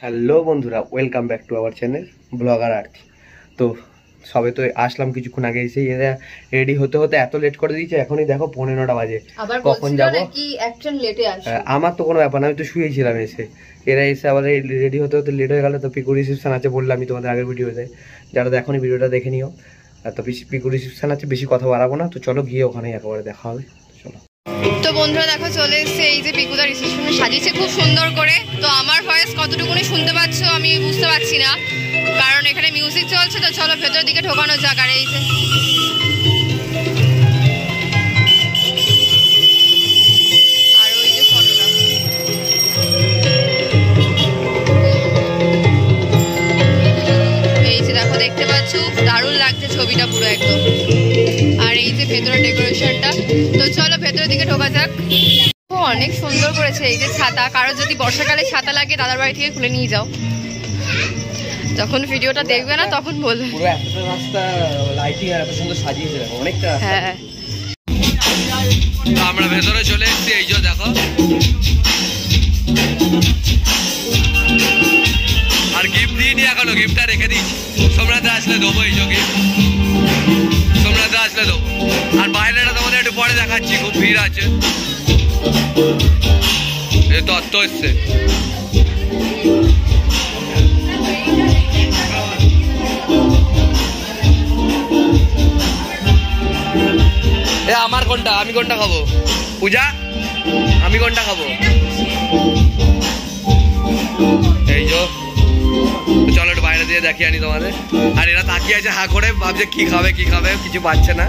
Hello বন্ধুরা, welcome back to our channel blogger Arthi. তো সবে তো আসলাম কিছুক্ষণ আগে, এসে এরা রেডি হতে হতে এত লেট করে দিয়েছে। এখনই দেখো 9:15 বাজে। কখন যাবো? আমার তো কোনো ব্যাপার না, আমি তো শুয়েছিলাম। এরা এসে আবার রেডি হতে হতে লেট হয়ে গেল। তো পিকু রিসেপশন আছে বললাম আমি তোমাদের আগের ভিডিওতে, যারা দেখোনি ভিডিওটা দেখে নিও। তো পিকু রিসেপশন আছে, বেশি কথা বাড়াবো না। তো চলো গিয়ে ওখানে একেবারে দেখা হবে। চলো। তো বন্ধুরা দেখো চলে এসেছে, এই যে পিকুদার রিসেপশনে সাজিয়েছে খুব সুন্দর করে। তো আমার ভয়েস কতটুকুনি শুনতে পাচ্ছ আমি বুঝতে পারছি না, কারণ এখানে মিউজিক চলছে। তো চলো ভেতরের দিকে ঢোকানো যাক। আর এই যে আর ওই যে ফটোটা, এই যে দেখো দেখতে পাচ্ছ, দারুণ লাগছে ছবিটা পুরো একদম। আর এই যে ভেতরের ডেকোরেশনটা। তো চলো ভেতরের দিকে ঢোকা যাক। অনেক সুন্দর করেছে। এই যে ছাতা, কারো যদি বর্ষাকালে ছাতা লাগে দাদার বাড়ি থেকে খুলে নিয়ে যাও। যখন ভিডিওটা দেখবে না তখন বলবে। পুরো একটা রাস্তা লাইটিং আর এত সুন্দর সাজিয়েছে, অনেকটা। হ্যাঁ, আমরা ভেতরে চলে এসেছি। এই যে দেখো, আর গিফট দিয়ে নি, এখনো গিফটটা রেখে দিয়েছি। সোমনাথে আসলে দেবো, এই যে গিফট সোমনাথে আসলে দেবো। আর বাইরেটা তোমাদের একটু পরে দেখাচ্ছি, খুব ভিড় আছে। তত্ত্ব এসছে। আমার কোনটা? আমি কোনটা খাবো? পূজা, আমি কোনটা খাবো? এই যে চলো একটু বাইরে দিয়ে দেখিয়ে আনি তোমাদের। আর এরা তাকিয়ে আছে হা করে, ভাবছে কি খাবে কি খাবে, কিছু পাচ্ছে না।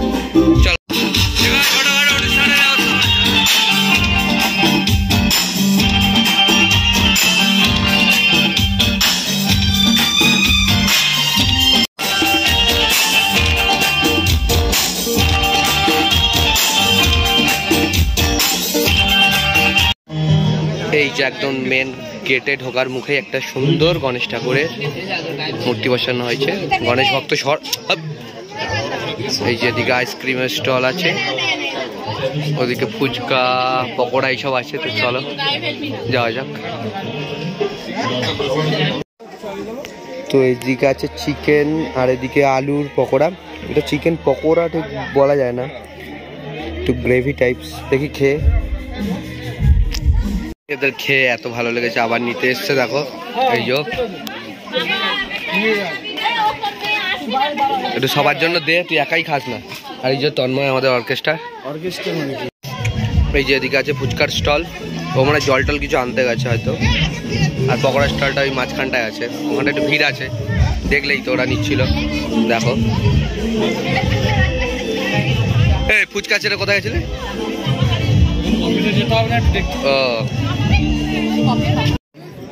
চলো এই যে একদম মেন গেটে ঢোকার মুখে একটা সুন্দর গণেশ ঠাকুরের মূর্তি বসানো হয়েছে। গণেশ ভক্ত সর। এই যে এদিকে আইসক্রিমের স্টল আছে, ওদিকে ফুচকা পকোড়া এইসব আছে। তো চলো যাওয়া যাক। তো এইদিকে আছে চিকেন, আর এদিকে আলুর পকোড়া। এটা চিকেন পকোড়া ঠিক বলা যায় না, একটু গ্রেভি টাইপস। দেখি খেয়ে, এদের খেয়ে এত ভালো লেগেছে, আবার নিতে এসছে। দেখো এই যে একটু সবার জন্য দে, তুই একাই খাস না। আর এই যে তন্ময় আমাদের অর্কেস্ট্রা। এই যে এদিকে আছে ফুচকার স্টল, ও মানে জল টল কিছু আনতে গেছে হয়তো। আর পকোড়ার স্টলটা ওই মাঝখানটায় আছে, ওখানটা একটু ভিড় আছে, দেখলেই তো ওরা নিচ্ছিল। দেখো এই ফুচকা ছেড়ে কোথায় গেছিলে?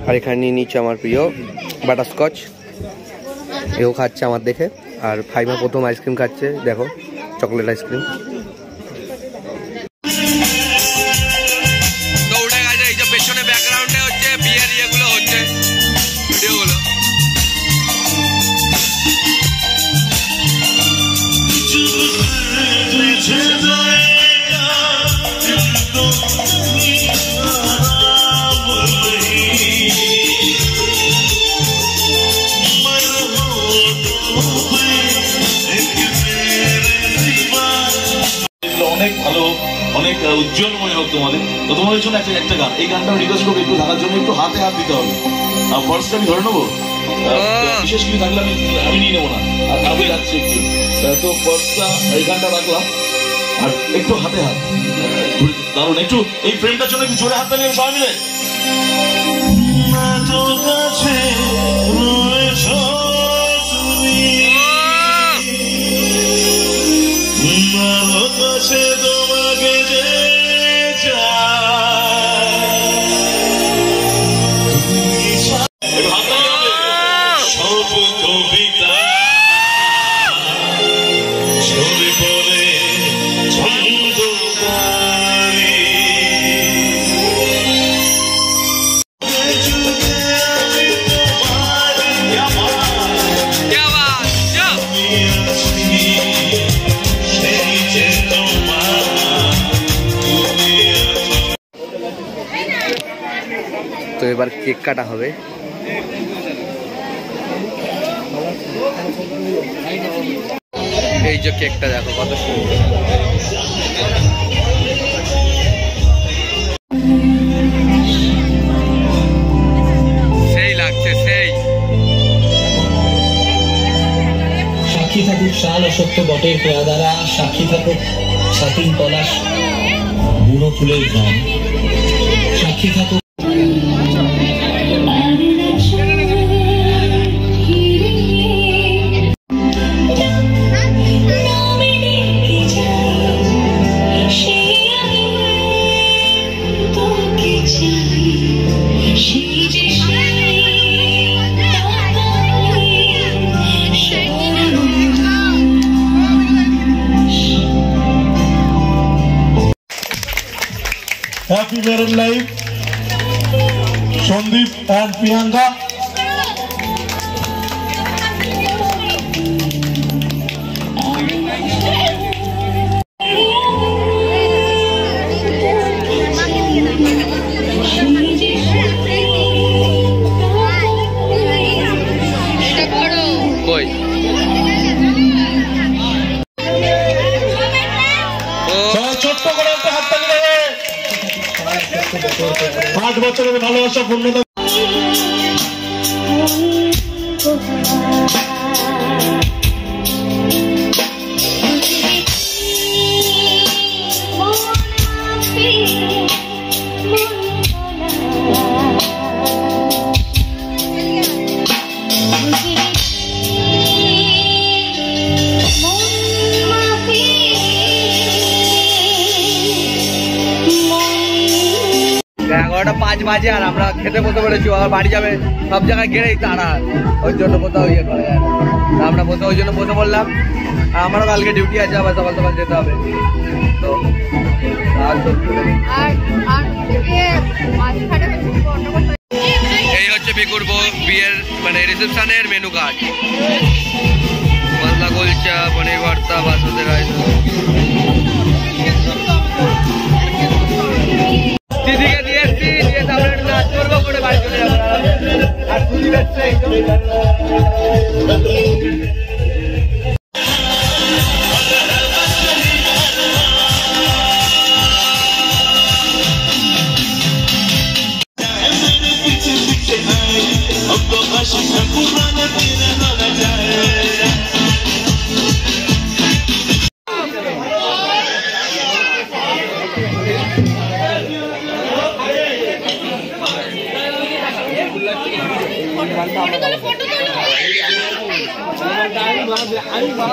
আর এখানে নিয়ে নিচ্ছে আমার প্রিয় বাটারস্কচ, এও খাচ্ছে আমার দেখে। আর ফাইমা প্রথম আইসক্রিম খাচ্ছে, দেখো চকলেট আইসক্রিম। তো উঠে গেছে। এই যে পেছনে ব্যাকগ্রাউন্ডে হচ্ছে বিয়ের ইয়েগুলো হচ্ছে, ভিডিওগুলো। অনেক ভালো, অনেক উজ্জ্বলময় হোক তোমাদের। তো তোমাদের জন্য একটা গান, এই গানটা রিকোয়েস্ট করবো একটু থাকার জন্য, একটু হাতে হাত দিতে হবে। আর পার্সটা আমি ধরে নেবো, বিশেষ কিছু থাকলে আমি নিয়ে নেবো না। আর আমি যাচ্ছি একটু, তো পার্সটা এই গানটা রাখলাম, আর একটু হাতে হাত। দারুণ, একটু এই ফ্রেমটার জন্য একটু জোরে হাত লাগিয়ে সবাই মিলে। তোমাকে যে সব কবিতা ছড়ে পড়ে ছন্দ এবার কেক কাটা হবে। এই যে কেকটা দেখো কত সুন্দর। সেই লাগছে সেই। সাক্ষী থাকুক শাল অসত্য বটের পেয়াদারা, সাক্ষী থাকুক ছাতিন পলাশ বুড়ো ফুলের গ্রাম, সাক্ষী থাকুক Happy married life, Sandeep and Priyanka. কই ছোট্ট করে একটা হাততালি দেবে। 8 বছরের ভালোবাসা পূর্ণতা। এগারোটা 5 বাজে আর আমরা খেতে বসে পড়েছি। আবার বাড়ি যাবে, সব জায়গায় গেলেই তারা, ওই জন্য কোথাও ইয়ে করে যায় না। আমরা ওই জন্য বসে পড়লাম। আর আমারও কালকে ডিউটি আছে, আবার সকাল সকাল যেতে হবে। তো এই হচ্ছে বিকুর বিয়ের মানে রিসেপশনের মেনু কার্ড। মশলা কুলচা, পনির ভর্তা, বাসন্তী রাইস। দিদিকে দিয়ে এসছি, দিয়ে তারপরে একটু নাচ করবো, করে বাড়ি চলে যাবো। আর সুজি বেচছে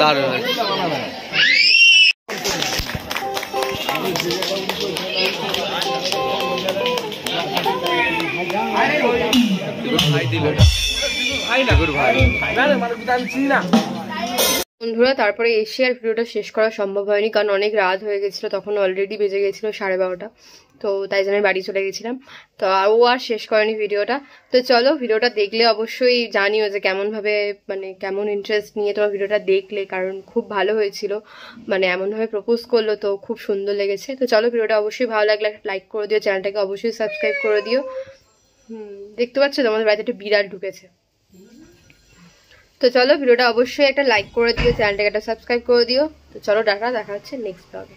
দারুণ। বন্ধুরা তারপরে এসে আর ভিডিওটা শেষ করা সম্ভব হয়নি, কারণ অনেক রাত হয়ে গেছিল, তখন অলরেডি বেজে গেছিল 12:30। তো তাই জন্য বাড়ি চলে গেছিলাম। তো ও আর শেষ করেনি ভিডিওটা। তো চলো, ভিডিওটা দেখলে অবশ্যই জানিও যে কেমনভাবে মানে কেমন ইন্টারেস্ট নিয়ে তোমার ভিডিওটা দেখলে, কারণ খুব ভালো হয়েছিল, মানে এমনভাবে প্রপোজ করলো তো খুব সুন্দর লেগেছে। তো চলো, ভিডিওটা অবশ্যই ভালো লাগলে লাইক করে দিও, চ্যানেলটাকে অবশ্যই সাবস্ক্রাইব করে দিও। দেখতে পাচ্ছ তোমাদের বাড়িতে একটা বিড়াল ঢুকেছে। তো চলো, ভিডিওটা অবশ্যই একটা লাইক করে দিও, চ্যানেলটাকে একটা সাবস্ক্রাইব করে দিও। তো চলো, দেখা হচ্ছে নেক্সট ব্লগে।